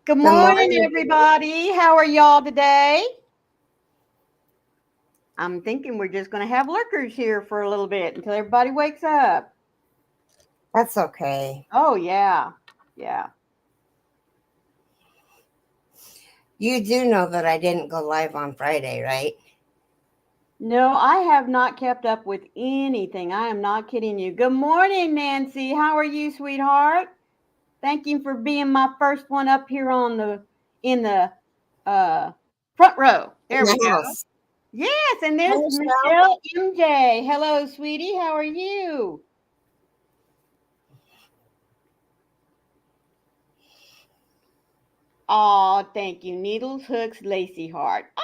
Good Good morning, morning. everybody. How are y'all today? I'm thinking we're just going to have lurkers here for a little bit until everybody wakes up. That's okay. Oh, yeah. Yeah. You do know that I didn't go live on Friday, right? No, I have not kept up with anything. I am not kidding you. Good morning, Nancy. How are you, sweetheart? Thank you for being my first one up here in the uh, front row. In There we the go. house. Yes, and Hi, there's Michelle. Michelle MJ. Hello, sweetie. How are you? Oh, thank you. Needles, hooks, lacy heart. Ah!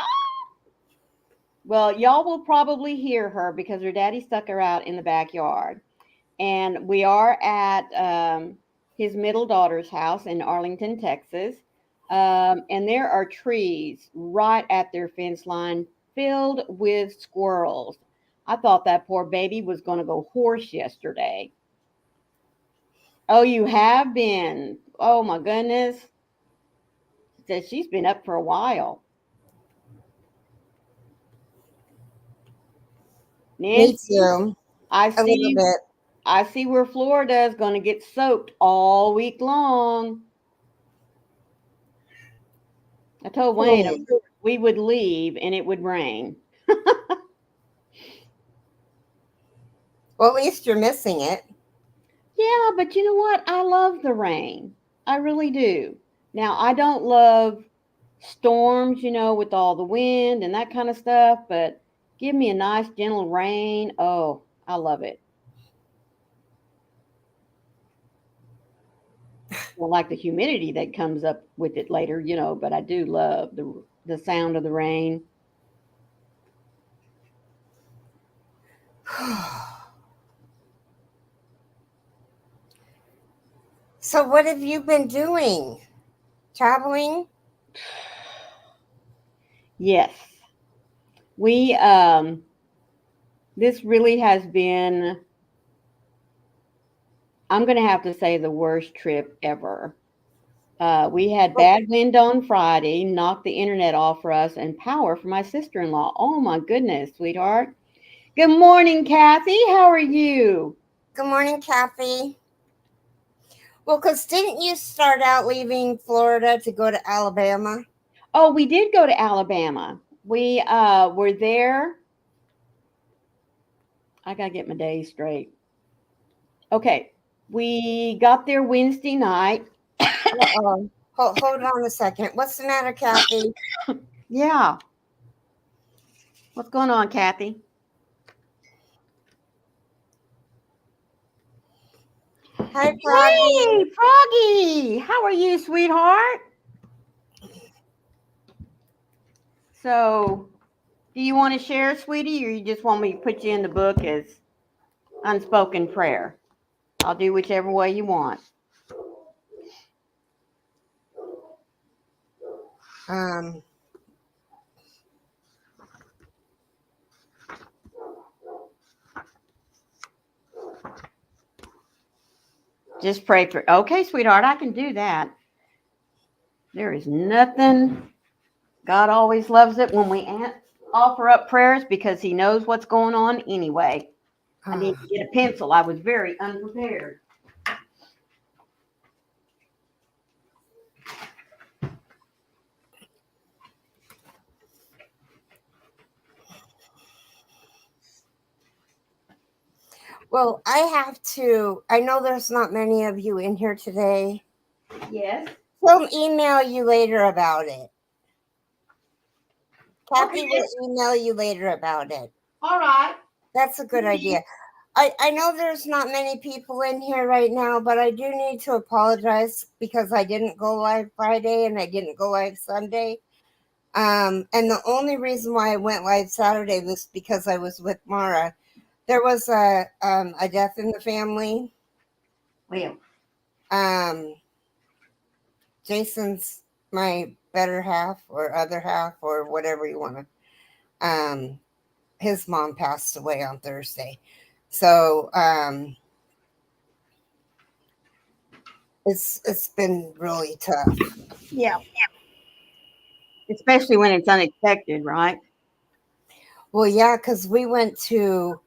Well, y'all will probably hear her because her daddy stuck her out in the backyard. And we are at his middle daughter's house in Arlington, Texas. And there are trees right at their fence line filled with squirrels. I thought that poor baby was going to go hoarse yesterday. Oh, you have been. Oh, my goodness. Says she's been up for a while. Me Nancy, too. I A little see bit. I see where Florida is going to get soaked all week long. I told Wayne, of Hmm. course, we would leave and it would rain. Well, at least you're missing it. Yeah, but you know what? I love the rain. I really do. Now, I don't love storms, with all the wind and that kind of stuff, but give me a nice gentle rain. Oh, I love it. Well, like the humidity that comes up with it later, but I do love the sound of the rain. So, what have you been doing? Traveling? Yes. We this really has been, I'm going to have to say, the worst trip ever. We had Well, bad wind on Friday, knocked the internet off for us, and power for my sister-in-law. Oh my goodness, sweetheart. Good morning, Kathy. How are you? good morning, Kathy. Well, because didn't you start out leaving Florida to go to Alabama? Oh, we did go to Alabama. We were there. I gotta get my days straight. Okay, we got there Wednesday night. Uh-oh. Hold on a second. What's the matter, Kathy? Yeah, what's going on, Kathy? Hi, Froggy. Hey, Froggy, how are you, sweetheart? So, do you want to share, sweetie, or you just want me to put you in the book as unspoken prayer? I'll do whichever way you want. Um, Just pray for. Okay, sweetheart, I can do that. There is nothing. God always loves it when we offer up prayers because He knows what's going on anyway. I need to get a pencil. I was very unprepared. well, I know there's not many of you in here today. Yes. We'll email you later about it. Kathy Okay. will email you later about it. All right. That's a good idea. I know there's not many people in here right now, but I do need to apologize because I didn't go live Friday and I didn't go live Sunday. And the only reason why I went live Saturday was because I was with Mara. There was a death in the family. Well, Jason's my better half or other half or whatever you want to. His mom passed away on Thursday, so it's been really tough. Yeah. Especially when it's unexpected, right? Well, yeah, because we went to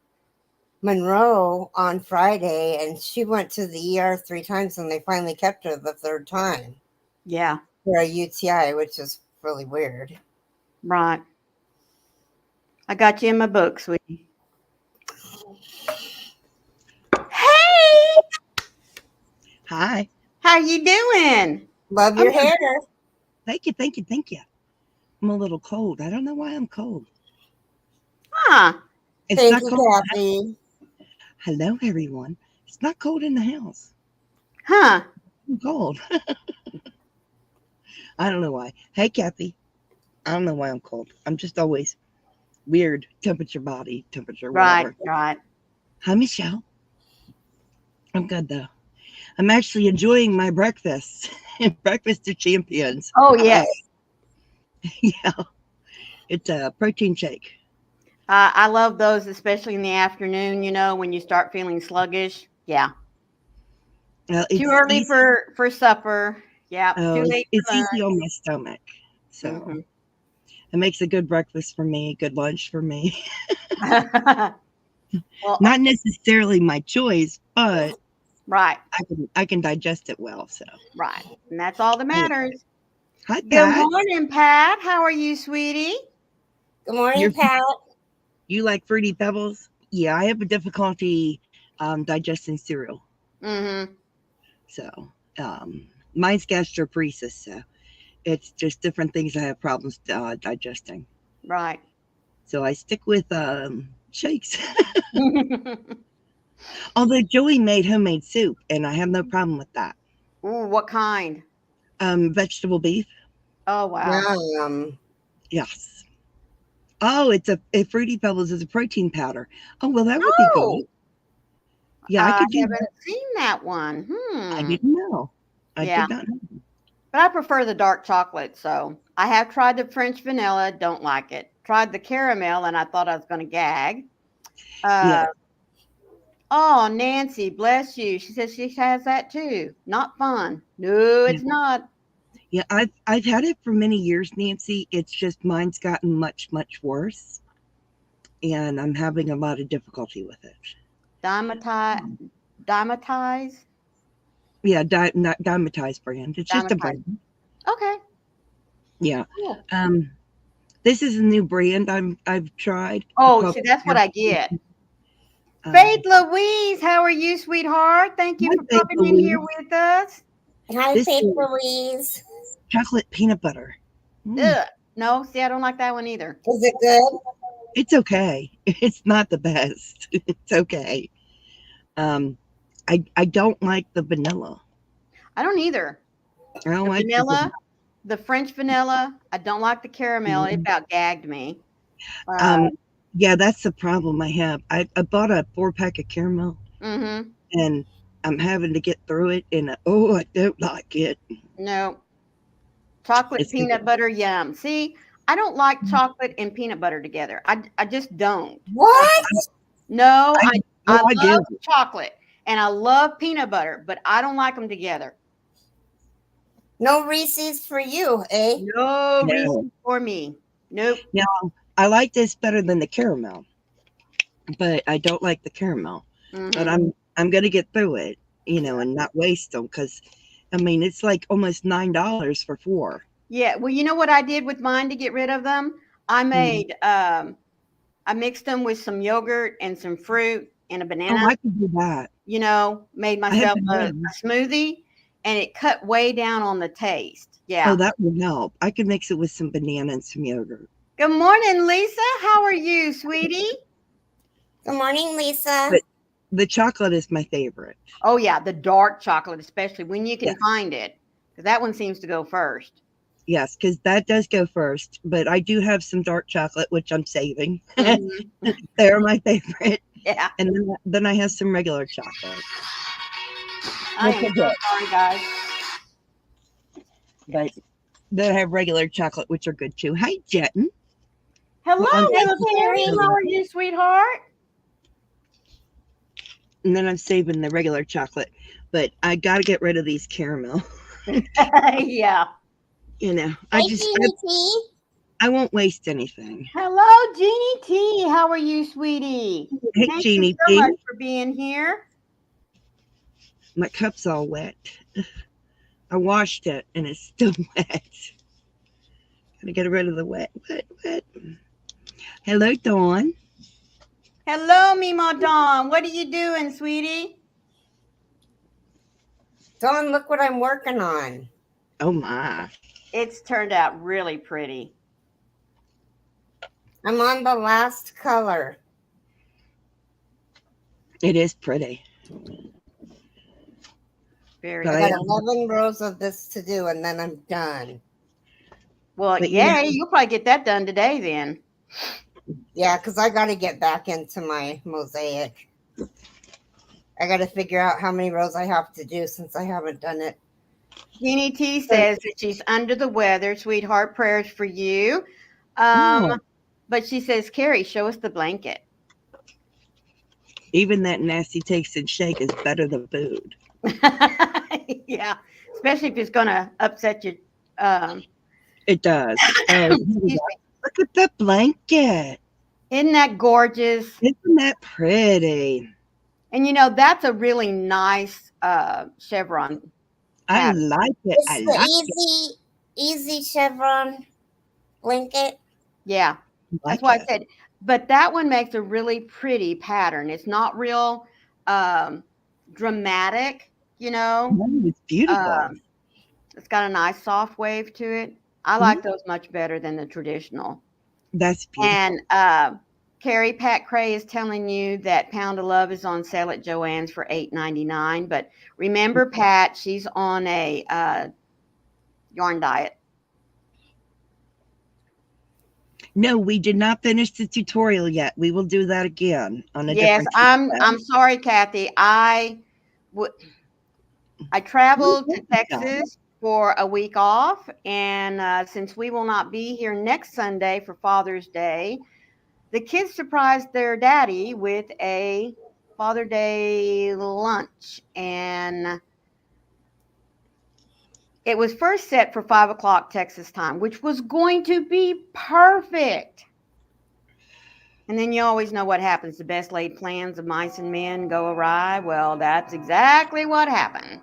Monroe on Friday, and she went to the ER 3 times, and they finally kept her the third time Yeah. for a UTI, which is really weird. Right. I got you in my book, sweetie. Hey, Hi. how you doing? Love I'm your hair. Thank you, thank you, thank you. I'm a little cold. I don't know why I'm cold. Huh. It's Thank not you, cold. Kathy. Hello, everyone. It's not cold in the house. Huh. I'm cold. I don't know why. Hey, Kathy. I don't know why I'm cold. I'm just always weird temperature, body temperature, Right, whatever. right. Hi, Michelle. I'm good though. I'm actually enjoying my breakfast. Breakfast of champions. Oh, yes. Yeah, it's a protein shake. I love those, especially in the afternoon, when you start feeling sluggish. Yeah. Too It's early easy. for supper. Yeah. Too late It's for easy on my stomach. So lunch. it makes a good breakfast for me, good lunch for me. Well, Not necessarily my choice, but right, I can digest it well. So right. And that's all that anyway, matters. hi Good Pat. morning, Pat. How are you, sweetie? Good morning, You're Pat. you like fruity pebbles? Yeah, I have a difficulty digesting cereal. Mm-hmm. So mine's gastroparesis. So it's just different things I have problems digesting. Right. So I stick with shakes. Although Joey made homemade soup, and I have no problem with that. Ooh, what kind? Vegetable beef. Oh, wow. Yum. Yes. Oh, a fruity pebbles is a protein powder. Oh well, that would be good. Oh, Yeah, I I could do that. haven't seen that one. I Hmm. didn't know. I Yeah, did not know. but I prefer the dark chocolate. So I have tried the French vanilla. Don't like it. Tried the caramel, and I thought I was going to gag. Yeah, Uh, oh, Nancy, bless you. She says she has that too. Not fun. No, yeah, it's not. yeah. I've had it for many years, Nancy. It's just mine's gotten much worse, and I'm having a lot of difficulty with it. Dimetize, dimetize, Yeah, not Dymatize brand. It's just a dimetize. brand. Okay, Yeah. cool. Um, this is a new brand I've tried Oh, called. see, that's what I get. Faith Um, Louise, how are you, sweetheart? Thank you Hi, for Faith popping in here Louise. with us. Hi, This Faith is Louise. chocolate peanut butter. Mm, Ugh. No, see, I don't like that one either. Is it good? it's okay. It's not the best. It's okay. Um, I don't like the vanilla. I don't either. I don't The like the vanilla. vanilla, the French vanilla, I don't like the caramel. It Mhm. about gagged me. Um, yeah, that's the problem I have. I bought a 4 pack of caramel Mm-hmm. and I'm having to get through it, and oh, I don't like it. No, chocolate It's good. peanut butter, yum. See, I don't like chocolate and peanut butter together. I just don't. What? No, I I I love do. chocolate and I love peanut butter, but I don't like them together. No Reese's for you, eh? No No, reason for me. Nope. no, I like this better than the caramel, but I don't like the caramel. But Hmm. I'm gonna get through it, and not waste them because, I mean, it's like almost $9 for four. Yeah. Well, you know what I did with mine to get rid of them? I Mhm. made I mixed them with some yogurt and some fruit and a Oh, banana. I can do that. Made I have myself a banana. smoothie, and it cut way down on the taste. Oh, Yeah. that would help. I could mix it with some banana and some yogurt. Good morning, Lisa. How are you, sweetie? Good morning, Lisa. But the chocolate is my favorite. Oh yeah, the dark chocolate, especially when you can Yes. find it, because that one seems to go first. Yes, because that does go first. But I do have some dark chocolate, which I'm saving. Hmm. They're my favorite. Yeah. And then I have some regular chocolate, I which am are so good. sorry, guys. But then I have regular chocolate, which are good too. Hi, Jetten. Hello, Well, I'm Hi, little saving Terry. Terry. How regular, are you, sweetheart? and then I'm saving the regular chocolate. But I got to get rid of these caramel. Yeah. I Hey, just Jeannie T. I won't waste anything. Hello, Jeannie T. How are you, sweetie? Hey, Thank you Jeannie so P. much for being here. My cup's all wet. I washed it and it's still wet. Gotta get rid of the wet. Hello, Dawn. Hello, Mimo Dawn. What are you doing, sweetie? Dawn, look what I'm working on. Oh my. It's turned out really pretty. I'm on the last color. It is pretty. Very But I good. got 11 rows of this to do, and then I'm done. Well, But yay, you'll probably get that done today then. Yeah, because I got to get back into my mosaic. I got to figure out how many rows I have to do since I haven't done it. Jeannie T says that she's under the weather. Sweetheart, prayers for you. Oh. But she says, Carrie, show us the blanket. Even that nasty tasting shake is better than food. Yeah, especially if it's going to upset you. It does. Oh, Excuse me. look at that blanket. Isn't that gorgeous? Isn't that pretty? And that's a really nice chevron I pattern. like it. It's I the like it. easy chevron blanket. Yeah, Like that's why I it. said. But that one makes a really pretty pattern. It's not real dramatic, Oh, it's beautiful. It's got a nice soft wave to it. I like those much better than the traditional. That's beautiful. And Carrie Pat Cray is telling you that Pound of Love is on sale at Joann's for $8.99. But remember, Pat, she's on a yarn diet. No, we did not finish the tutorial yet. We will do that again on a Yes, different I'm sorry, Kathy. I traveled to Texas for a week off, and since we will not be here next Sunday for Father's Day, the kids surprised their daddy with a Father Day lunch, and it was first set for 5 o'clock Texas time, which was going to be perfect. And then you always know what happens. The best laid plans of mice and men go awry. Well, that's exactly what happened.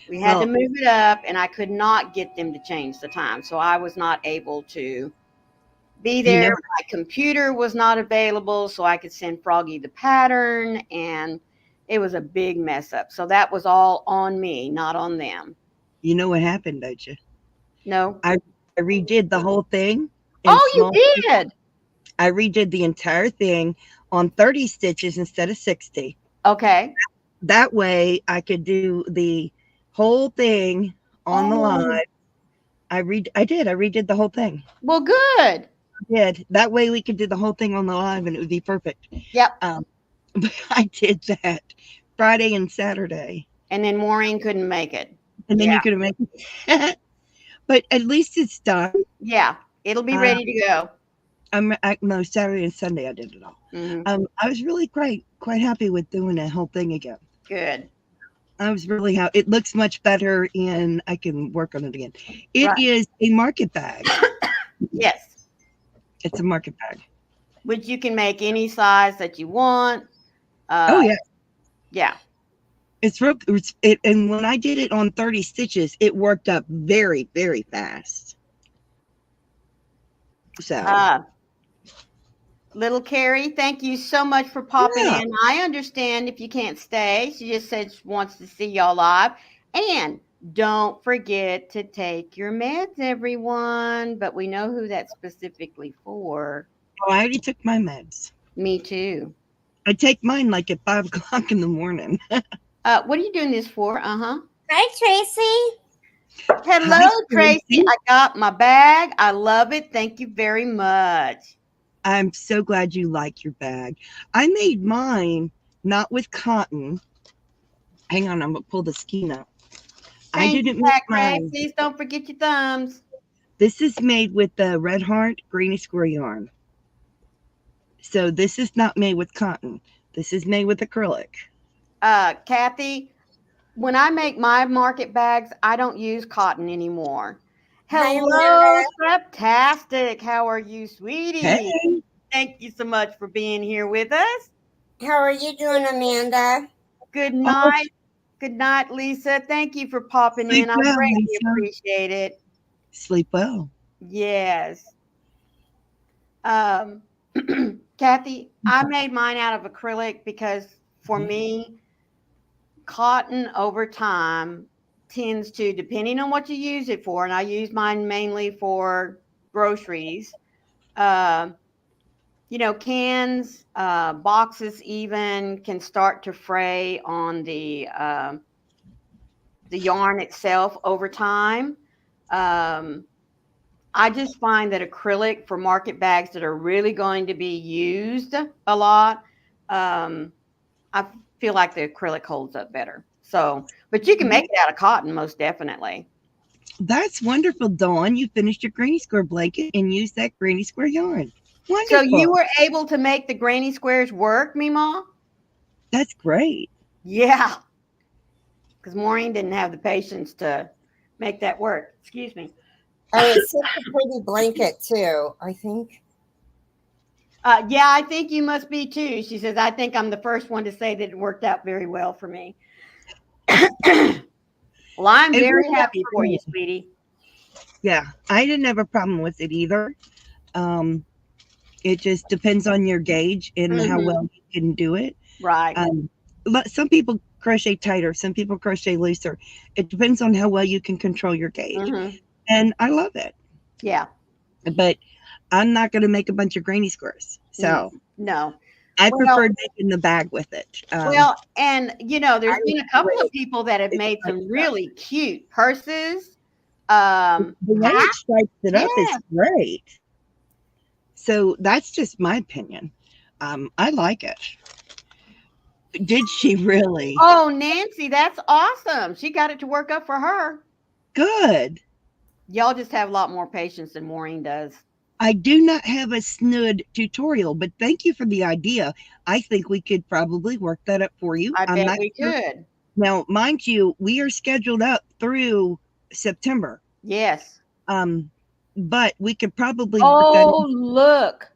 We had to move it up, and I could not get them to change the time. So I was not able to be there. My computer was not available, so I could send Froggy the pattern, and it was a big mess up. So that was all on me, not on them. You know what happened, don't you? No. I redid the whole thing. Oh, you did? I redid the entire thing on 30 stitches instead of 60. Okay. That way I could do the whole thing on the live. I redid the whole thing. Well, good. I did. That way we could do the whole thing on the live and it would be perfect. Yep. But I did that Friday and Saturday. And then Maureen couldn't make it. And then you could make it. But at least it's done. Yeah. It'll be ready to go. No, Saturday and Sunday I did it all. Mm-hmm. I was really quite happy with doing the whole thing again. Good. I was really happy. It looks much better, and I can work on it again. It is a market bag. Yes. It's a market bag. Which you can make any size that you want. Oh, yeah. Yeah. And when I did it on 30 stitches, it worked up very, very fast. So. Little Carrie, thank you so much for popping in. I understand if you can't stay. She just said she wants to see y'all live. And don't forget to take your meds, everyone. But we know who that's specifically for. Oh, I already took my meds. Me too. I take mine like at 5 o'clock in the morning. What are you doing this for? Hi, Tracy. Hello, Hi, Tracy. I got my bag. I love it. Thank you very much. I'm so glad you like your bag. I made mine not with cotton. Hang on, I'm gonna pull the skein up. I didn't make mine. Please don't forget your thumbs. This is made with the Red Heart Greeny Square yarn. So this is not made with cotton. This is made with acrylic. Kathy, when I make my market bags, I don't use cotton anymore. Hi, Hello, Amanda. Septastic. How are you, Hey. sweetie? Thank you so much for being here with us. How are you doing, Amanda? Good Oh, night. Good night, Lisa. Thank you for popping sleep in. I well, greatly Lisa. appreciate it. Sleep well. Yes. Um, Kathy, I made mine out of acrylic because for me, cotton over time tends to, depending on what you use it for, and I use mine mainly for groceries. Um, cans, boxes even can start to fray on the yarn itself over time. Um, I just find that acrylic for market bags that are really going to be used a lot, um, I feel like the acrylic holds up better. So, but you can make it out of cotton most definitely. That's wonderful, Dawn. You finished your granny square blanket and used that granny square yarn. So you Wonderful. were able to make the granny squares work, Mima? That's great. Yeah, because Maureen didn't have the patience to make that work. Excuse me. Oh, it's such a pretty blanket, too, I think. Yeah, I think you must be too. She says, I think I'm the first one to say that it worked out very well for me. Well, I'm It very worked out happy for for me. you, sweetie. Yeah, I didn't have a problem with it either. Um, it just depends on your gauge and how Hmm. well you can do it. Right. Um, some people crochet tighter, some people crochet looser. It depends on how well you can control your gauge. Hmm. And I love it. Yeah. But I'm not going to make a bunch of granny squares. Mm, So no. I Well, preferred making the bag with it. and I there's been a couple of enjoy people that have it. made Like some that. really cute purses, The way it hats. stripes it Yeah. up is great. So that's just my opinion. I like it. Did she really? Oh, Nancy, that's awesome. She got it to work up for her. Good. Y'all just have a lot more patience than Maureen does. I do not have a snood tutorial, but thank you for the idea. I think we could probably work that up for you. I I'm bet not we sure. could. Now, mind you, we are scheduled up through September. Yes. But we could probably work that in. Oh, look.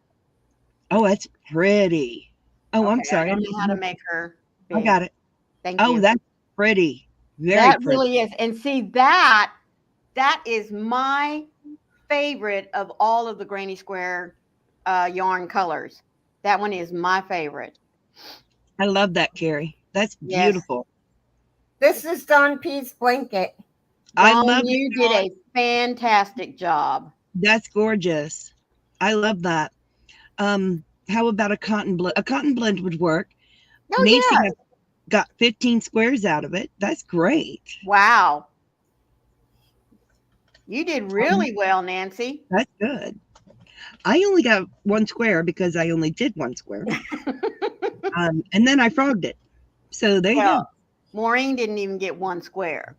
Oh, that's pretty. Oh, I'm Okay, I sorry. don't know how to make her I big. got it. Thank Oh, you. that's pretty. Very That pretty. really is. And see that is my favorite of all of the Granny Square yarn colors. That one is my favorite. I love that, Carrie. That's Yes. beautiful. This is Dawn P's blanket. I Dawn, love it, you did Dawn. a fantastic job. That's gorgeous. I love that. How about a cotton blend? A cotton blend would work. Oh Nancy yeah. got 15 squares out of it. That's great. Wow. You did Um, really well, Nancy. that's good. I only got one square because I only did one square. And then I frogged it. So there you Well, go. Maureen didn't even get one square.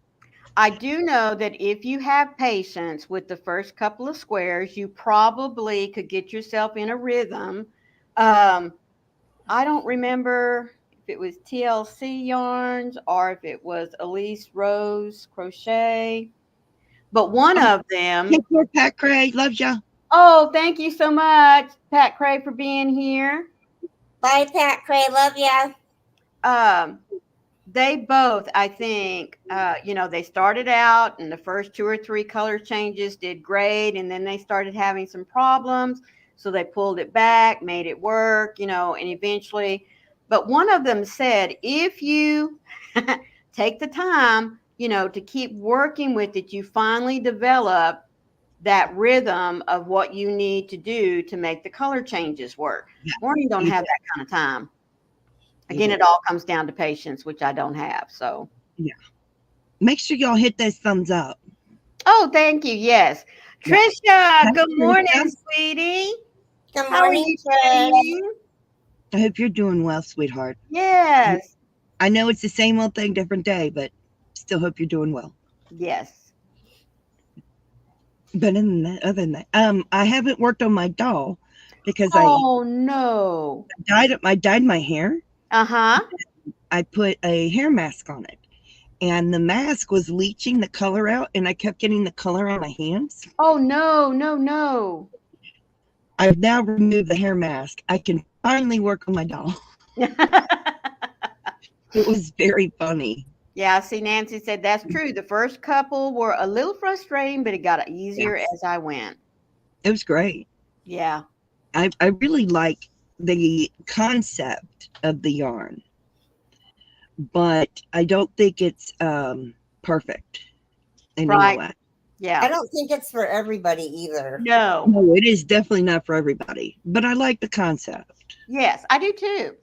I do know that if you have patience with the first couple of squares, you probably could get yourself in a rhythm. Um, I don't remember if it was TLC yarns or if it was Elise Rose Crochet, but one Oh, of them. take care, Pat Cray. Loves ya. Oh, thank you so much, Pat Cray, for being here. Bye, Pat Cray. Love ya. Um, they both, I think, they started out and the first two or three color changes did great, and then they started having some problems. So they pulled it back, made it work, and eventually, but one of them said, if you take the time, to keep working with it, you finally develop that rhythm of what you need to do to make the color changes work. Yeah, Maureen don't you have did. that kind of time. You Again, did. it all comes down to patience, which I don't have. So, Yeah. Make sure y'all hit those thumbs up. oh, thank you. Yes. Yeah. Trisha, Hi, good morning, Teresa. sweetie. Good How are morning, you Trish. doing? I hope you're doing well, sweetheart. Yes. I know it's the same old thing, different day, but still hope you're doing well. Yes. But other than that, I haven't worked on my doll because Oh, no. I dyed my hair. Uh huh. I put a hair mask on it, and the mask was leaching the color out, and I kept getting the color on my hands. Oh, no, no, no. I've now removed the hair mask. I can finally work on my doll. It was very funny. Yeah, see, Nancy said that's true. The first couple were a little frustrating, but it got easier as I went. It was great. Yeah. I really like the concept of the yarn, but I don't think it's perfect in any Right. way. I Yeah. don't think it's for everybody either. No. No, it is definitely not for everybody, but I like the concept. Yes, I do too.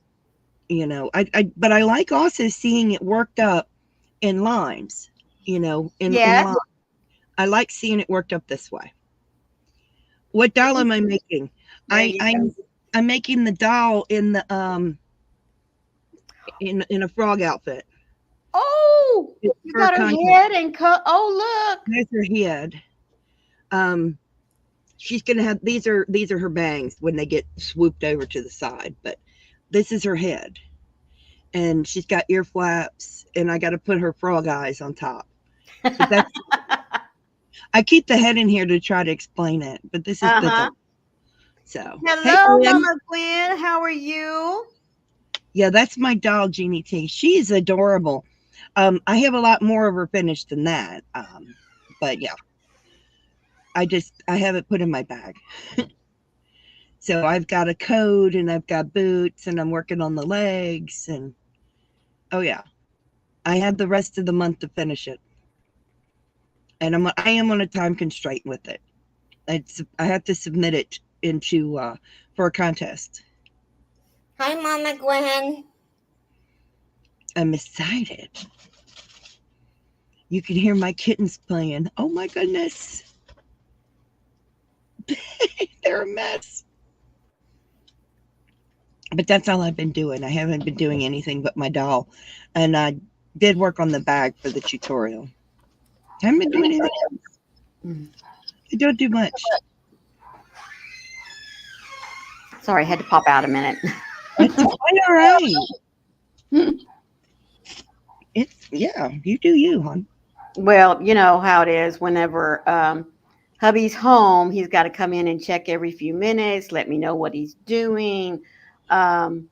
You know, but I like also seeing it worked up in lines, you know, in Yes. line. I like seeing it worked up this way. What doll am I making? There you go. I'm making the doll in the in a frog outfit. Oh, It's you for got her contest. head and cut. Oh, look. There's her head. She's gonna have these are her bangs when they get swooped over to the side, but this is her head. And she's got ear flaps, and I got to put her frog eyes on top. But that's I keep the head in here to try to explain it, but this is the doll. So hey, Hello, Gwen. Mama Gwen. How are you? Yeah, that's my doll, Jeannie T. She is adorable. I have a lot more of her finished than that. But yeah, I have it put in my bag. So I've got a coat and I've got boots and I'm working on the legs and oh yeah, I had the rest of the month to finish it. And I am on a time constraint with it. I have to submit it into for a contest. Hi, Mama Gwen. I'm excited. You can hear my kittens playing. Oh my goodness. They're a mess. But that's all I've been doing. I haven't been doing anything but my doll. And I did work on the bag for the tutorial. I haven't been doing anything else. I don't do much. Sorry, I had to pop out a minute. It's quite all right. Yeah, you do you, hon. Well, you know how it is. Whenever hubby's home, he's got to come in and check every few minutes, let me know what he's doing. You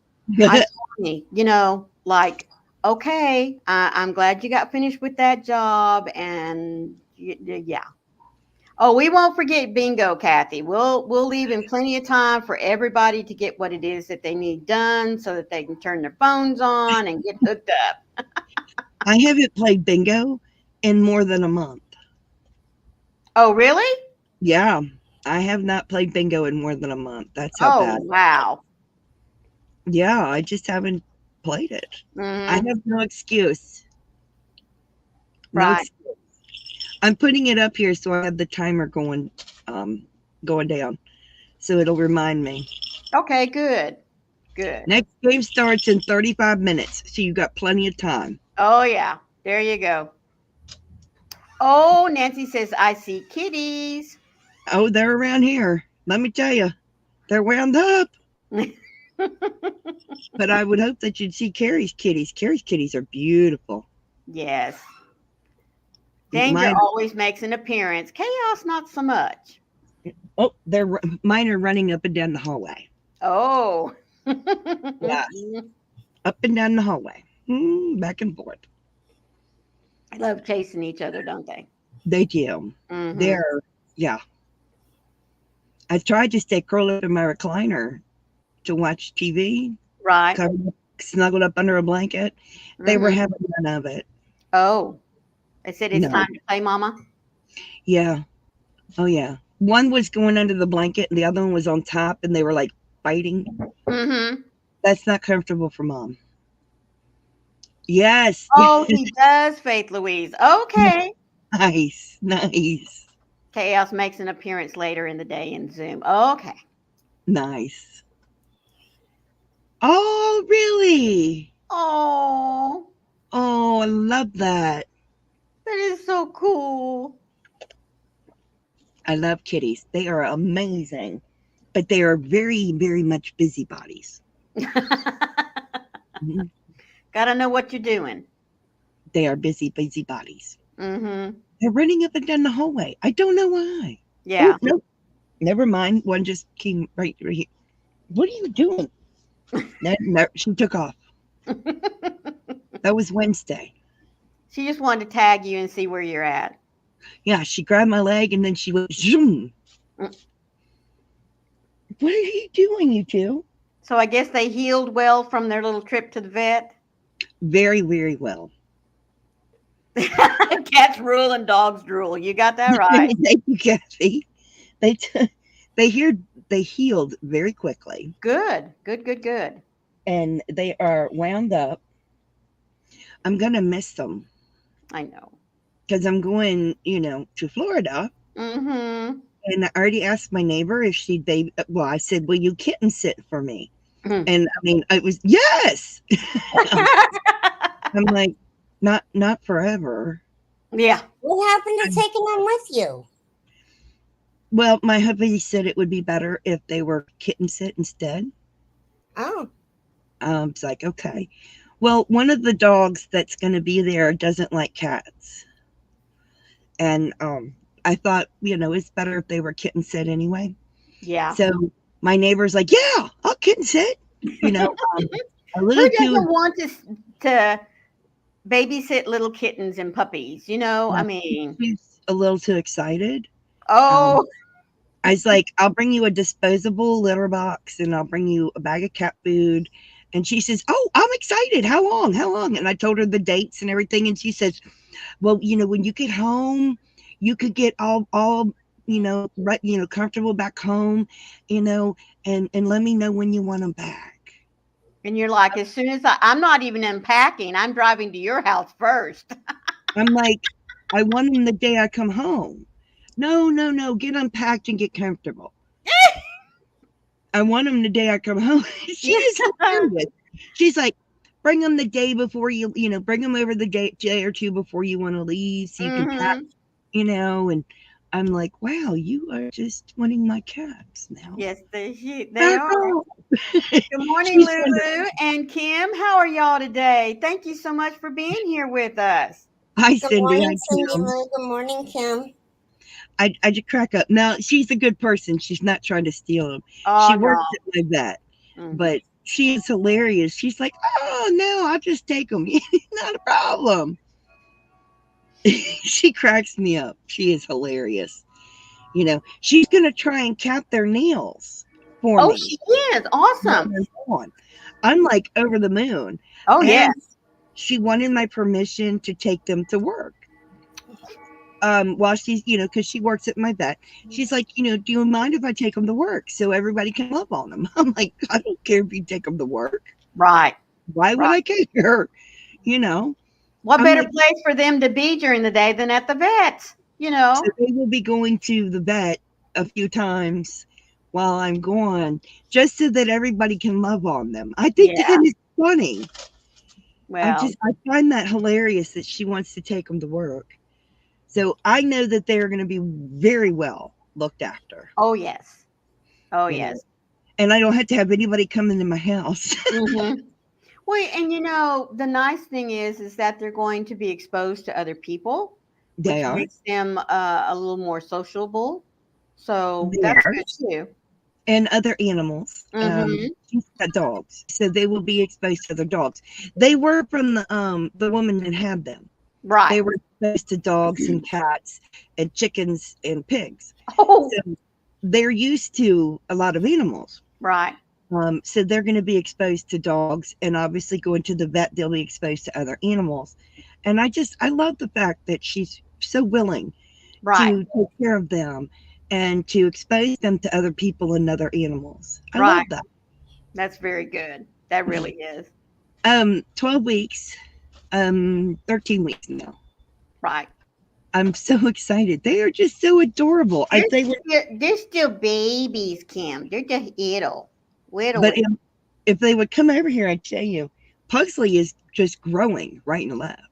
know, like, okay, I'm glad you got finished with that job, and yeah. Oh, we won't forget bingo, Kathy. We'll leave in plenty of time for everybody to get what it is that they need done, so that they can turn their phones on and get hooked up. I haven't played bingo in more than a month. Oh, really? Yeah, I have not played bingo in more than a month. That's how bad. Wow. Yeah, I just haven't played it. I have no excuse. Right. Excuse. I'm putting it up here so I have the timer going down, so it'll remind me. Okay, good. Good. Next game starts in 35 minutes, so you got plenty of time. Oh, yeah. There you go. Oh, Nancy says, I see kitties. Oh, they're around here. Let me tell you, they're wound up. But I would hope that you'd see Carrie's kitties. Carrie's kitties are beautiful. Yes. Danger always makes an appearance. Chaos, not so much. Oh, mine are running up and down the hallway. Oh. Yeah. Up and down the hallway. Back and forth. I love chasing each other, don't they? They do. Yeah. I tried to stay curled up in my recliner to watch TV. Right. Snuggled up under a blanket. They were having none of it. Oh. They said it's time to play, Mama? Yeah. Oh, yeah. One was going under the blanket and the other one was on top, and they were like fighting. That's not comfortable for Mom. Yes. Oh, he does, Faith Louise. Okay. Nice. Chaos makes an appearance later in the day in Zoom. Okay. Nice. Oh, really? Oh. Oh, I love that. That is so cool. I love kitties. They are amazing, but they are very, very much busybodies. Gotta know what you're doing. They are busy bodies. Mm-hmm. They're running up and down the hallway. I don't know why. Yeah. Oh, no, never mind. One just came right here. What are you doing? No, she took off. That was Wednesday. She just wanted to tag you and see where you're at. Yeah, she grabbed my leg and then she went zoom. Mm. What are you doing, you two? So I guess they healed well from their little trip to the vet. Very well. Cats rule and dogs drool. You got that right. Thank you, Kathy. They t- they healed very quickly, Good. Good. Good. Good. and they are wound up. I'm gonna miss them I know. because I'm going, to Florida. Mm-hmm. And I already asked my neighbor if she'd baby. Well, I said, "Will you kitten sit for me?" Mhm. And I mean, it was yes. I'm like, not forever. Yeah. What happened to taking them with you? Well, my hubby said it would be better if they were kitten sit instead. Oh, It's like, okay. Well, one of the dogs that's going to be there doesn't like cats. And I thought, it's better if they were kitten sit anyway. Yeah. So my neighbor's like, yeah, I'll kitten sit. A little Who too. doesn't want to babysit little kittens and puppies? I mean, She's a little too excited. oh, I was like, I'll bring you a disposable litter box and I'll bring you a bag of cat food. And she says, oh, I'm excited. How long? How long? And I told her the dates and everything. And she says, well, when you get home, you could get all right, comfortable back home, and let me know when you want them back. and you're like, as soon as I'm not even unpacking, I'm driving to your house first. I'm like, I want them the day I come home. No, get unpacked and get comfortable. I want them the day I come home. She is hilarious. She's like, bring them the day before bring them over the day or two before you want to leave so you can pack, and I'm like, wow, you are just wanting my cats now. Yes, they are. Good morning, She's Lulu and Kim. How are y'all today? Thank you so much for being here with us. Hi, good Cindy. morning, Hi, Cindy Kim. Lou. Good morning, Kim. I just crack up. Now, she's a good person. She's not trying to steal them. Oh, She no. works at my vet, but she is hilarious. She's like, oh, no, I'll just take them. Not a problem. She cracks me up. She is hilarious. She's going to try and cap their nails for me. Oh, she is. Awesome. I'm like over the moon. Oh, yeah. She wanted my permission to take them to work. While she's, because she works at my vet, she's like, do you mind if I take them to work so everybody can love on them? I'm like, I don't care if you take them to work. Right. Why would I care? What I'm better like, place for them to be during the day than at the vet? So they will be going to the vet a few times while I'm gone, just so that everybody can love on them. I think that is funny. Well, I find that hilarious that she wants to take them to work. So I know that they're going to be very well looked after. Oh, yes. Oh, yes. And I don't have to have anybody come into my house. Well, and the nice thing is that they're going to be exposed to other people, which makes them a little more sociable. So that's good too. And other animals. She's got dogs, so they will be exposed to other dogs. They were from the woman that had them. Right. They were exposed to dogs and cats and chickens and pigs. Oh. So they're used to a lot of animals. Right. So they're going to be exposed to dogs, and obviously going to the vet, they'll be exposed to other animals. And I love the fact that she's so willing to take care of them and to expose them to other people and other animals. I love that. That's very good. That really is. 12 weeks, 13 weeks now. Right. I'm so excited. They are just so adorable. They're still babies, Kim. They're just little. But if they would come over here, I'd tell you, Pugsley is just growing right and left.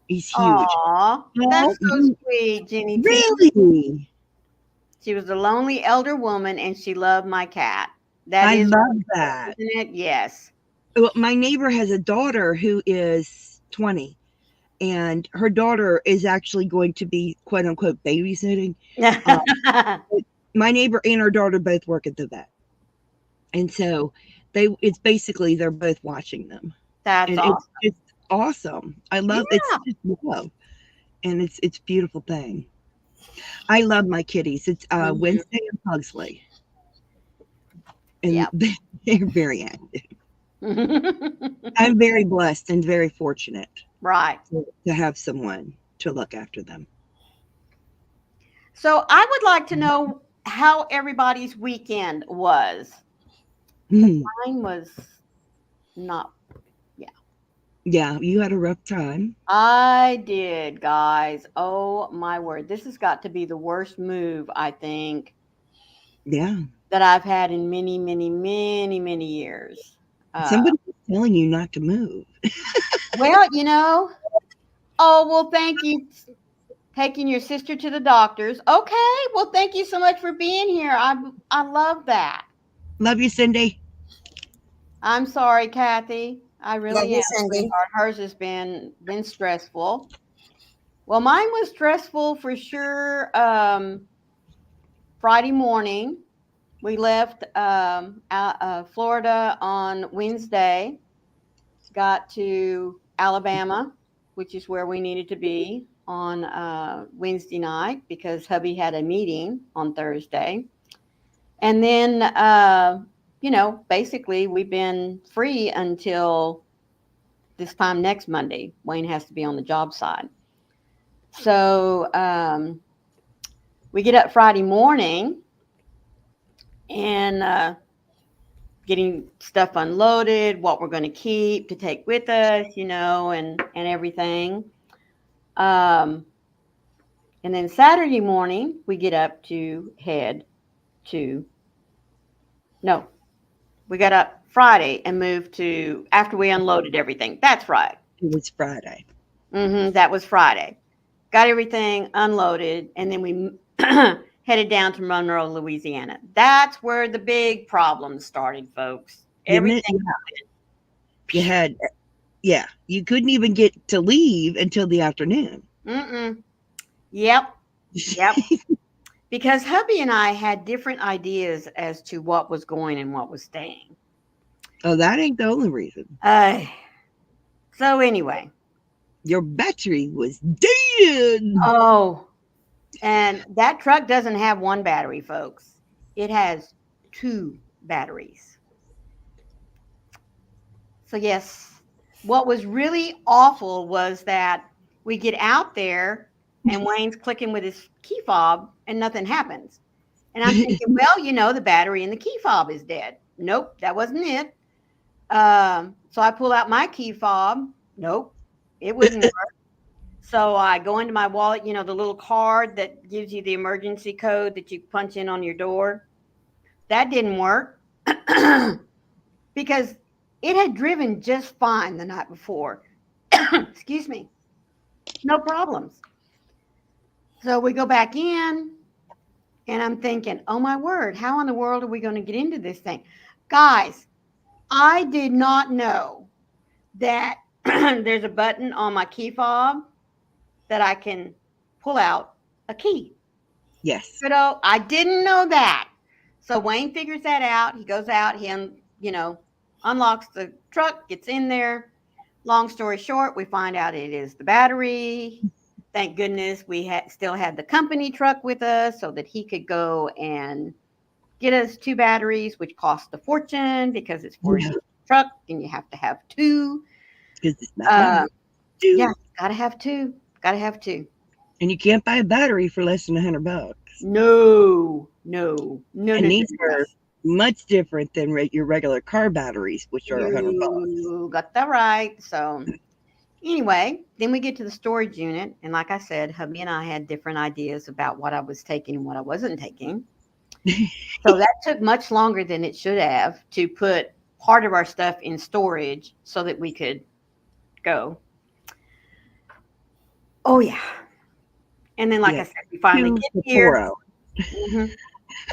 He's huge. Aww, that's so sweet, Jenny. Really? She was a lonely elder woman, and she loved my cat. I love that. Isn't it? Yes. Well, my neighbor has a daughter who is 20, and her daughter is actually going to be quote unquote babysitting. Uh, my neighbor and her daughter both work at the vet, and so it's basically they're both watching them, That's and awesome. it's awesome. I love it's Yeah. just love, and it's a beautiful thing. I love my kitties. It's Mhm. Wednesday and Pugsley, and Yep. they're very active. I'm very blessed and very fortunate Right. to have someone to look after them. So I would like to know how everybody's weekend was. Mhm. Mine was not. Yeah, you had a rough time. I did, guys. Oh my word. This has got to be the worst move, I think, Yeah. that I've had in many, many, many, many years. Somebody was telling you not to move. Well, oh, well, thank you. Taking your sister to the doctors. Okay. Well, thank you so much for being here. I love that. Love you, Cindy. I'm sorry, Kathy. I Love really you, am, Cindy. sweetheart. Hers has been stressful. Well, mine was stressful for sure. Friday morning, we left Florida on Wednesday, got to Alabama, which is where we needed to be on Wednesday night because hubby had a meeting on Thursday. And then, basically we've been free until this time next Monday. Wayne has to be on the job side. So we get up Friday morning and getting stuff unloaded, what we're going to keep to take with us, and everything. And then Saturday morning, we get up to head to, no, we got up Friday and moved to, after we unloaded everything. That's right. It was Friday. That was Friday. Got everything unloaded, and then we headed down to Monroe, Louisiana. That's where the big problems started, folks. Didn't it? Everything. You had, yeah, you couldn't even get to leave until the afternoon. Yep. Because hubby and I had different ideas as to what was going and what was staying. Oh, that ain't the only reason. So anyway. Your battery was dead. Oh, and that truck doesn't have one battery, folks. It has 2 batteries. So yes, what was really awful was that we get out there and Wayne's clicking with his key fob and nothing happens. And I'm thinking, well, the battery in the key fob is dead. Nope, that wasn't it. So I pull out my key fob. Nope, it wouldn't work. So I go into my wallet, the little card that gives you the emergency code that you punch in on your door. That didn't work because it had driven just fine the night before. Excuse me. No problems. So we go back in and I'm thinking, oh my word, how in the world are we going to get into this thing? Guys, I did not know that there's a button on my key fob that I can pull out a key. Yes. I didn't know that. So Wayne figures that out. He goes out, he unlocks the truck, gets in there. Long story short, we find out it is the battery. Thank goodness we still had the company truck with us so that he could go and get us 2 batteries, which cost a fortune because it's for a truck and you have to have 2. Because it's not yeah, gotta have 2. Gotta have 2. And you can't buy a battery for less than $100. No. And these are much different than your regular car batteries, which are $100. You got that right. So anyway, then we get to the storage unit. And like I said, hubby and I had different ideas about what I was taking and what I wasn't taking. So that took much longer than it should have to put part of our stuff in storage so that we could go. Oh, yeah. And then, like I said, we finally get here.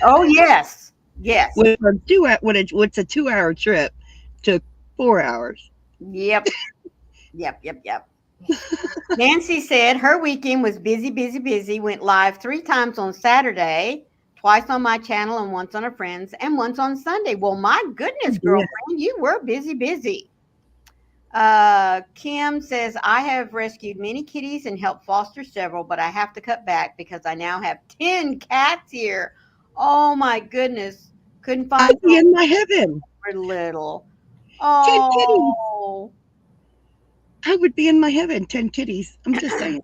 Oh, yes. Yes. What's a 2-hour trip took 4 hours. Yep. Nancy said her weekend was busy, busy, busy. Went live 3 times on Saturday, twice on my channel, and once on a friend's, and once on Sunday. Well, my goodness, Yeah. girlfriend, you were busy, busy. Kim says, I have rescued many kitties and helped foster several, but I have to cut back because I now have 10 cats here. Oh my goodness. Couldn't find I'd be in my heaven. for little. 10 kitties. Oh, I would be in my heaven. 10 kitties. I'm just saying.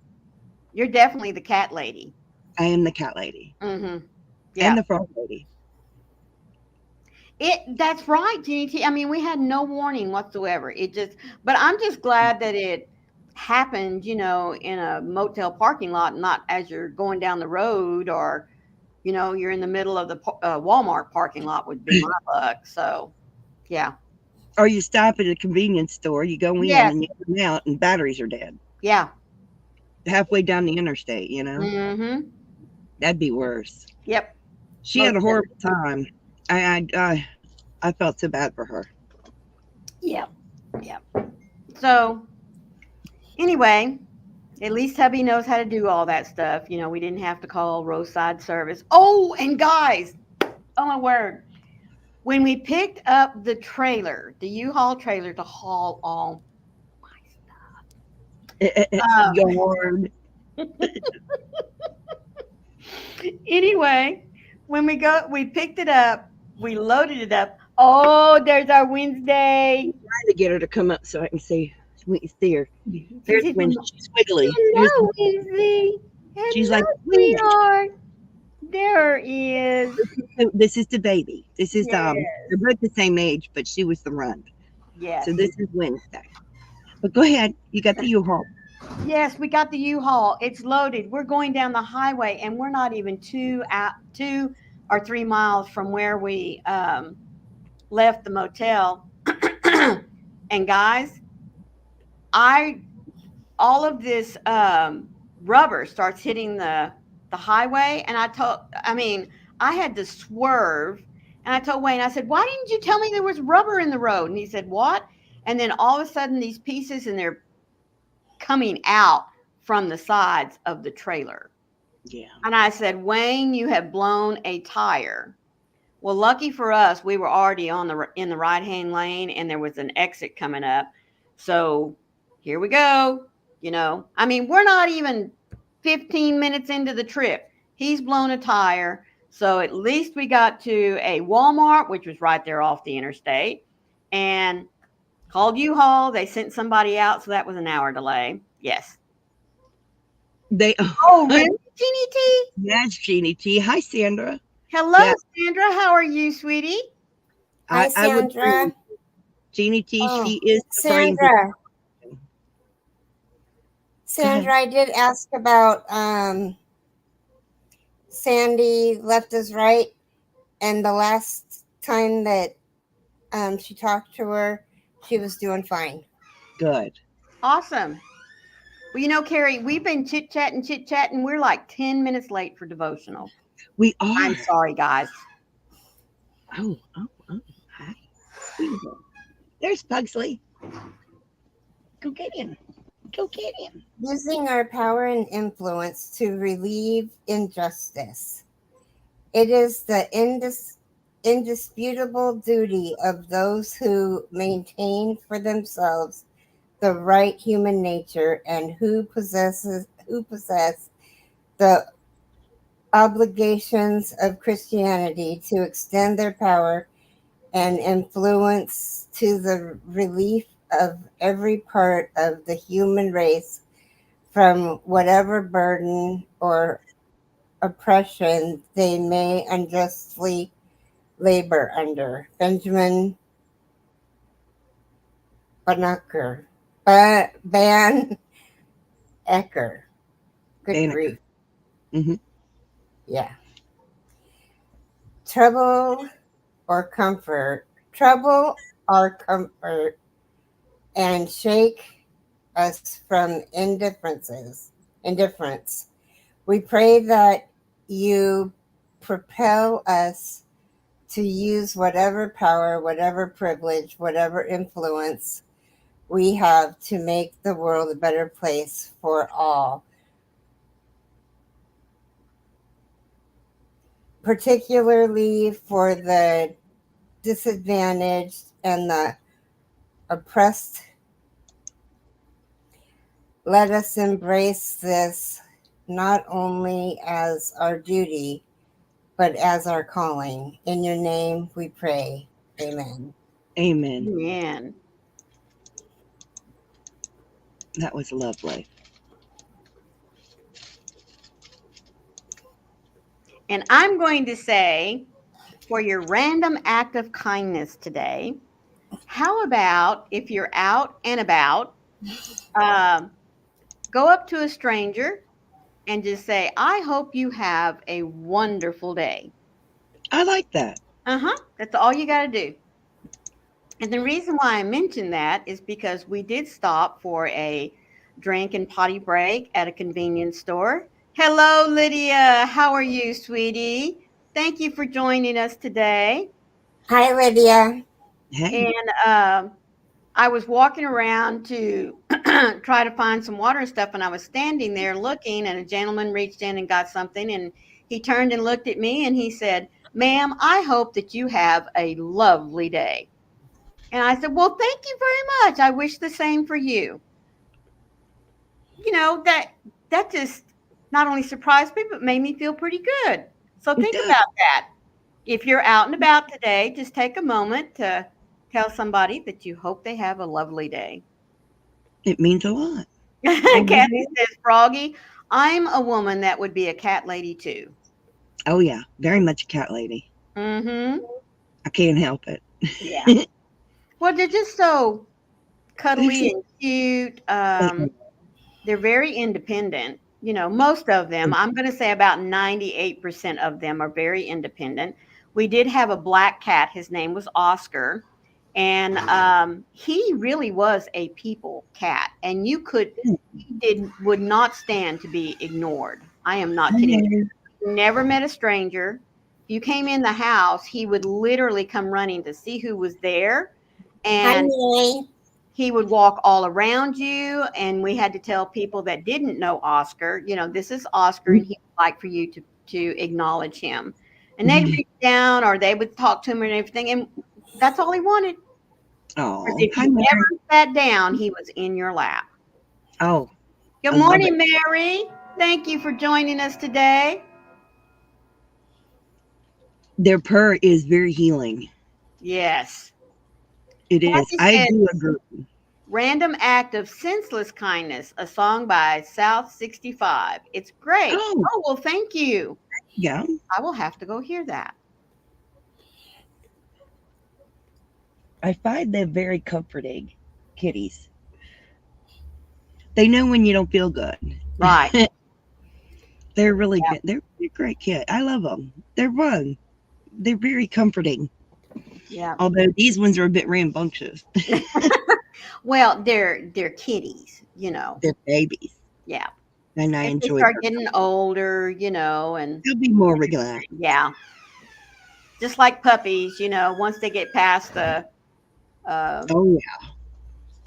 you're definitely the cat lady. I am the cat lady Mm-hmm. Yeah. and the frog lady. That's right, GT. I mean, we had no warning whatsoever. But I'm just glad that it happened, in a motel parking lot, not as you're going down the road, or, you're in the middle of the Walmart parking lot would be my luck. So, yeah. Or you stop at a convenience store, you go in Yes. and you come out and batteries are dead. Yeah. Halfway down the interstate, Mm-hmm. That'd be worse. Yep. She had a horrible time. I felt so bad for her. Yep. Yep. So, anyway, at least hubby knows how to do all that stuff. We didn't have to call roadside service. Oh, and guys, oh my word. When we picked up the trailer, the U-Haul trailer to haul all my stuff. Yard. Anyway, when we picked it up, we loaded it up. Oh, there's our Wednesday. Trying to get her to come up so I can see her. There's when she's wiggly. Hello, Wednesday. She's like, sweetheart. There is. This is the baby. This is Yes. they're both the same age, but she was the runt. Yes. So this is Wednesday. But go ahead. You got the U-Haul. Yes, we got the U-Haul. It's loaded. We're going down the highway, and we're not even 2 or 3 miles from where we left the motel. And guys, all of this rubber starts hitting the highway, and I had to swerve, and I told Wayne, I said, why didn't you tell me there was rubber in the road? And he said, what? And then all of a sudden these pieces, and they're coming out from the sides of the trailer. Yeah. And I said, Wayne, you have blown a tire. Well, lucky for us, we were already in the right-hand lane, and there was an exit coming up. So here we go. We're not even 15 minutes into the trip. He's blown a tire. So at least we got to a Walmart, which was right there off the interstate, and called U-Haul. They sent somebody out, so that was an hour delay. Yes. Oh, really, Jeannie T? Yes, Jeannie T. Hi, Sandra. Hello, yes. Sandra. How are you, sweetie? Hi, Sandra. Jeannie T, she is Sandra. Sandra, I did ask about Sandy left us right, and the last time that she talked to her, she was doing fine. Good. Awesome. Well, Carrie, we've been chit-chatting. We're like 10 minutes late for devotional. We are. I'm sorry, guys. Oh, hi. There's Pugsley. Go get him. Using our power and influence to relieve injustice. It is the indisputable duty of those who maintain for themselves the right human nature and who possess the obligations of Christianity to extend their power and influence to the relief of every part of the human race from whatever burden or oppression they may unjustly labor under. Benjamin Banneker. Van Ecker. Good grief. Mm-hmm. Yeah. Trouble or comfort, and shake us from indifference. We pray that you propel us to use whatever power, whatever privilege, whatever influence we have to make the world a better place for all, particularly for the disadvantaged and the oppressed. Let us embrace this not only as our duty, but as our calling. In your name we pray. Amen. Amen. Man. That was lovely. And I'm going to say, for your random act of kindness today, how about if you're out and about, um, go up to a stranger and just say, I hope you have a wonderful day. I like that. That's all you got to do. And the reason why I mention that is because we did stop for a drink and potty break at a convenience store. Hello, Lydia. How are you, sweetie? Thank you for joining us today. Hi, Lydia. Hey, And I was walking around to try to find some water and stuff, and I was standing there looking, and a gentleman reached in and got something, and he turned and looked at me, and he said, "Ma'am, I hope that you have a lovely day." And I said, "Well, thank you very much. I wish the same for you." You know, that just not only surprised me, but made me feel pretty good. So it think does. about that. If you're out and about today, just take a moment to tell somebody that you hope they have a lovely day. It means a lot. Kathy says, Froggy, I'm a woman that would be a cat lady too. Oh, yeah. Very much a cat lady. Mm-hmm. I can't help it. Yeah. Well, they're just so cuddly and cute. They're very independent. You know, most of them, I'm going to say about 98% of them are very independent. We did have a black cat. His name was Oscar. And he really was a people cat. And would not stand to be ignored. I am not kidding you. Never met a stranger. If you came in the house, he would literally come running to see who was there. Hi, And Millie. he would walk all around you, and we had to tell people that didn't know Oscar, you know, this is Oscar, and he would like for you to acknowledge him. And they'd reach down, or they would talk to him and everything, and that's all he wanted. Because Oh, if hi, you Mary. ever sat down, he was in your lap. Oh, Good I love it. morning, Mary. Thank you for joining us today. Their purr is very healing. Yes. It is. Kathy I said, do agree. Random Act of Senseless Kindness, a song by South 65. It's great. Oh, Oh, well, thank you. yeah. I will have to go hear that. I find them very comforting, kitties. They know when you don't feel good. Right. They're really Yeah. good. They're a great kid. I love them. They're fun. They're very comforting. Yeah. Although these ones are a bit rambunctious. Well, they're kitties, you know. They're babies, Yeah. and I As they enjoy start their getting older, you know, and They'll be more relaxed. yeah, just like puppies, you know, once they get past the, Oh yeah.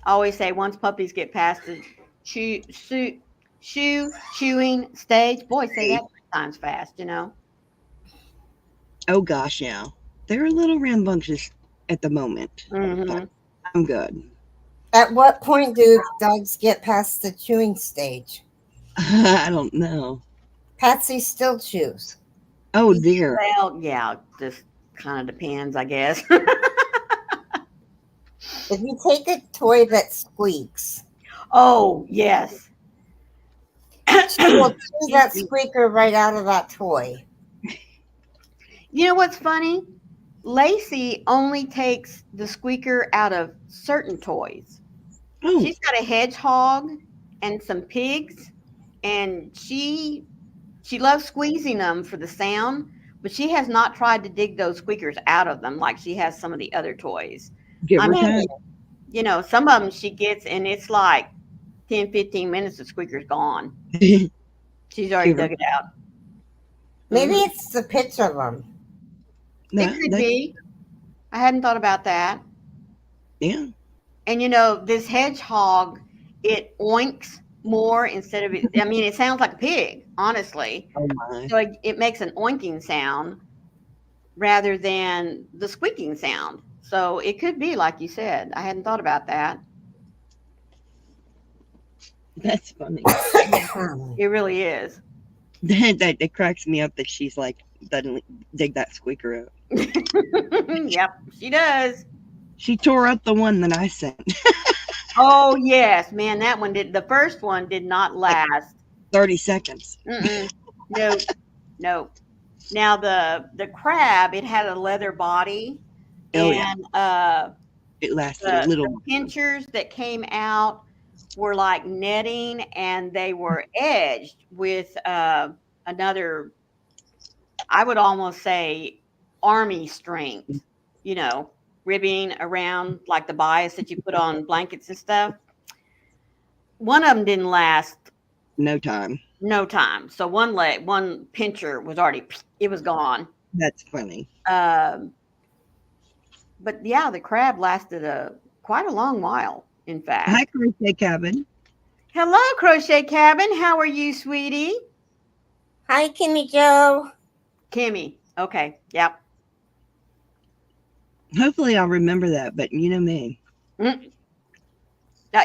I always say once puppies get past the chew, chewing stage, boy, say that 3 times fast, you know. Oh gosh, yeah. They're a little rambunctious at the moment, but Hmm. I'm good. At what point do dogs get past the chewing stage? I don't know. Patsy still chews. Oh dear. Well, yeah, just kind of depends, I guess. If you take a toy that squeaks, Oh, yes. she will chew that squeaker right out of that toy. You know what's funny? Lacey only takes the squeaker out of certain toys. Oh, She's got a hedgehog and some pigs, and she loves squeezing them for the sound, but she has not tried to dig those squeakers out of them like she has some of the other toys. give I her mean, time. you know, some of them she gets, and it's like 10, 15 minutes, the squeaker's gone. She's already give her. dug it out. Maybe Mhm. it's the pitch of them. It No, could that be. I hadn't thought about that. yeah. And this hedgehog, it oinks more instead of it. I mean, it sounds like a pig, honestly. Oh my. So it makes an oinking sound rather than the squeaking sound. So it could be like you said. I hadn't thought about that. That's funny. It really is. That cracks me up that she's like doesn't dig that squeaker up. Yep, she does. She tore up the one that I sent. Oh yes, man, that one did. The first one did not Like last. 30 seconds. Mm-mm. No, no. Now the crab, it had a leather body, Oh yeah. and It lasted a the little more. pinchers that came out were like netting, and they were edged with another. I would almost say army strength. Ribbing around like the bias that you put on blankets and stuff. One of them didn't last No time. no time. So one pincher was already, it was gone. That's funny. Um, but yeah, the crab lasted quite a long while, in Hi, fact. Crochet Cabin. Hello, Crochet Cabin. How are you, sweetie? Hi, Kimmy Joe. Kimmy. Okay. Yep. Hopefully I'll remember that, but you know me. Mm.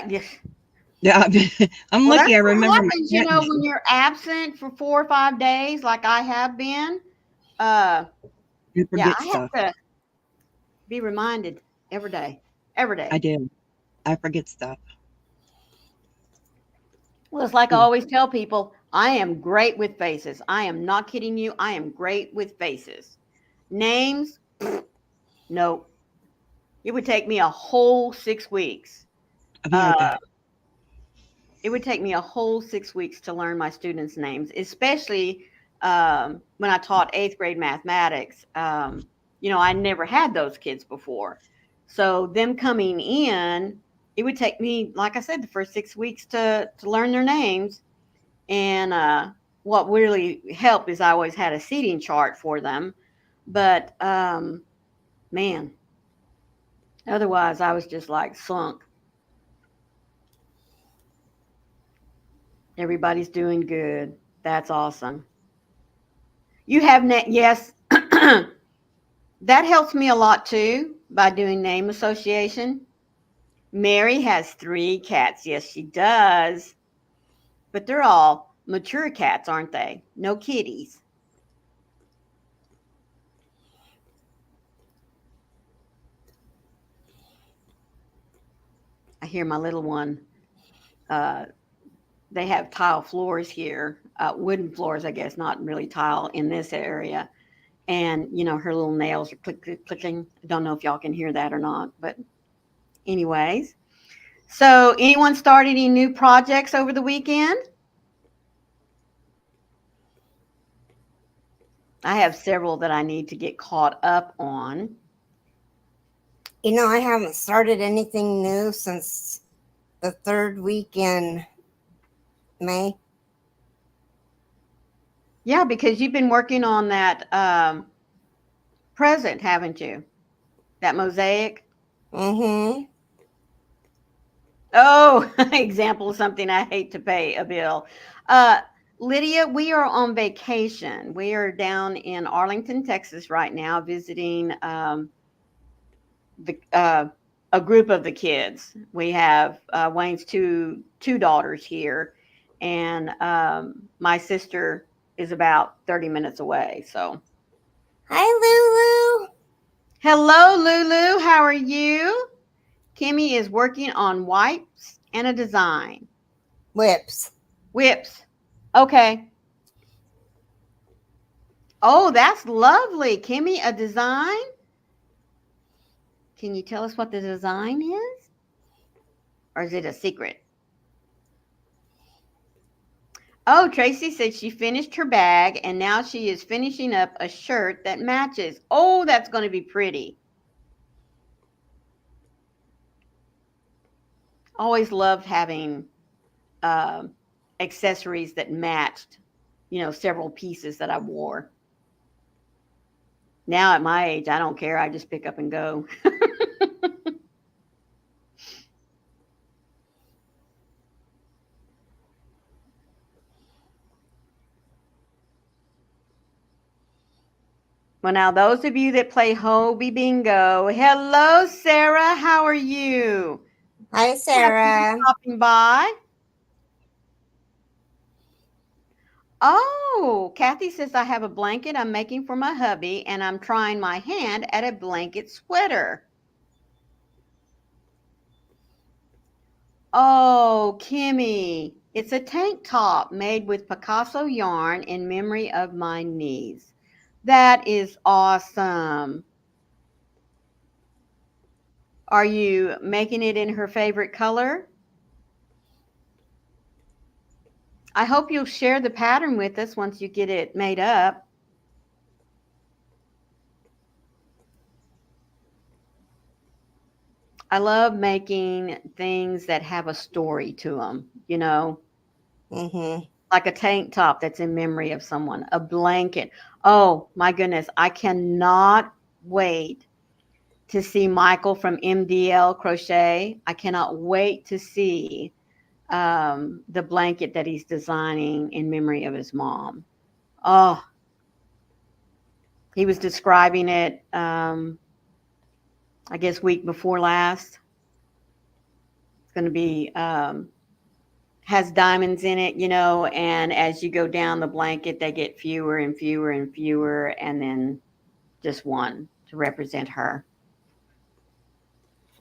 Yes. Yeah, I'm Well, lucky that's I what remember my happens, cat when name. you're absent for 4 or 5 days, like I have been. Uh, I yeah, forget I have stuff. to be reminded every day. Every I day. do. I forget stuff. Well, it's like I Hmm. always tell people, I am great with faces. I am not kidding you. I am great with faces. Names, no. It would take me a whole 6 weeks. I'll be right Uh, back. it would take me a whole 6 weeks to learn my students' names, especially when I taught eighth grade mathematics. I never had those kids before. So them coming in, it would take me, like I said, the first 6 weeks to learn their names. And what really helped is I always had a seating chart for them. But man, otherwise I was just like sunk. Everybody's doing good. That's awesome. You have yes. That helps me a lot too by doing name association. Mary has 3 cats. Yes, she does. But they're all mature cats, aren't they? No kitties. I hear my little one. Uh, they have tile floors here, wooden floors, I guess, not really tile in this area. And, her little nails are clicking. I don't know if y'all can hear that or not. But, anyways. So, anyone start any new projects over the weekend? I have several that I need to get caught up on. I haven't started anything new since the third week in May. Yeah, because you've been working on that present, haven't you? That mosaic. Mm-hmm. Oh, example of something I hate to pay a bill. Uh, Lydia, we are on vacation. We are down in Arlington, Texas right now, visiting the a group of the kids. We have Wayne's two daughters here, and my sister is about 30 minutes away. So, Hi, Lulu. hello, Lulu. How are you? Kimmy is working on wipes and a design. Whips. Whips. Okay. Oh, that's lovely. Kimmy, a design? Can you tell us what the design is? Or is it a secret? Oh, Tracy said she finished her bag and now she is finishing up a shirt that matches. Oh, that's going to be pretty. Always loved having uh, accessories that matched, several pieces that I wore. Now at my age, I don't care. I just pick up and go. Well, now those of you that play Hobie Bingo, hello, Sarah. How are you? Hi, Happy Sarah. stopping by. Oh, Kathy says I have a blanket I'm making for my hubby, and I'm trying my hand at a blanket sweater. Oh, Kimmy, it's a tank top made with Picasso yarn in memory of my niece. That is awesome. Are you making it in her favorite color? I hope you'll share the pattern with us once you get it made up. I love making things that have a story to them, Mm-hmm. like a tank top that's in memory of someone, a blanket. Oh my goodness, I cannot wait to see Michael from MDL Crochet. I cannot wait to see the blanket that he's designing in memory of his mom. Oh, he was describing it, I guess, week before last. It's going to be, has diamonds in it, and as you go down the blanket, they get fewer and fewer and fewer, and then just one to represent her.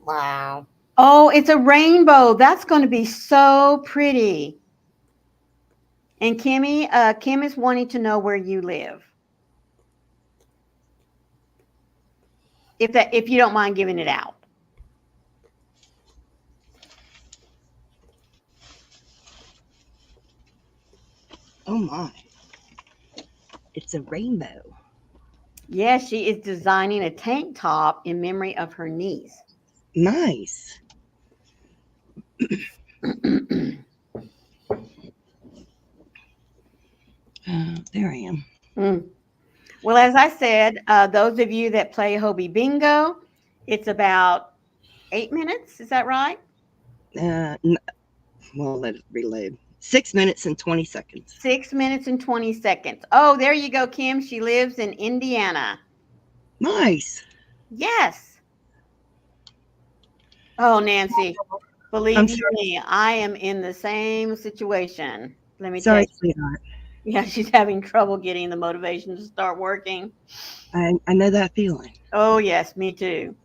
Wow. Oh, it's a rainbow. That's going to be so pretty. And Kimmy, Kim is wanting to know where you live. If you don't mind giving it out. Oh my. It's a rainbow. Yes, she is designing a tank top in memory of her niece. Nice. There I am. Well, as I said, those of you that play Hobie Bingo, it's about 8 minutes. Is that right? Well, let it reload. 6 minutes and 20 seconds. 6 minutes and 20 seconds. Oh, there you go, Kim. She lives in Indiana. Nice. Yes. Oh, Nancy, believe you me, I am in the same situation. Let me tell Sorry, you. sweetheart. Yeah, she's having trouble getting the motivation to start working. I know that feeling. Oh, yes, me too.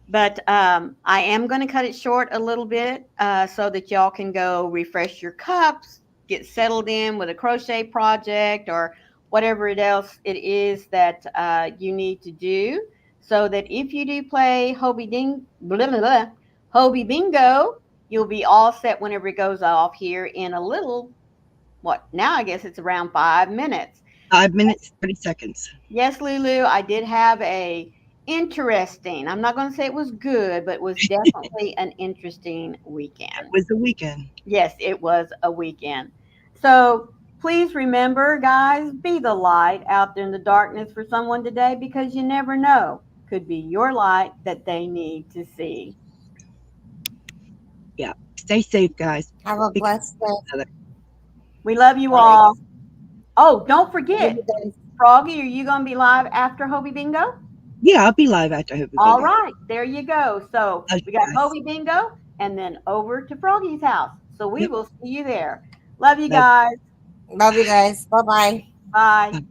But I am going to cut it short a little bit so that y'all can go refresh your cups, get settled in with a crochet project or whatever else it is that you need to do. So that if you do play Hobie Bingo, you'll be all set whenever it goes off here in a little, now I guess it's around 5 minutes. 5 minutes, 30 seconds. Yes, Lulu, I did have a interesting, I'm not going to say it was good, but it was definitely an interesting It weekend. was the weekend. Yes, it was a weekend. So please remember, guys, be the light out there in the darkness for someone today, because you never know. Could be your light that they need to see. Yeah. Stay safe, guys. Have a blessed day. We love you all. Oh, don't forget, Froggy, are you going to be live after Hobie Bingo? Yeah, I'll be live after Hobie Bingo. All right, there you go. So we got Yes. Hobie Bingo and then over to Froggy's house. So we will see you there. Love you guys. Love you guys. Bye-bye. Bye.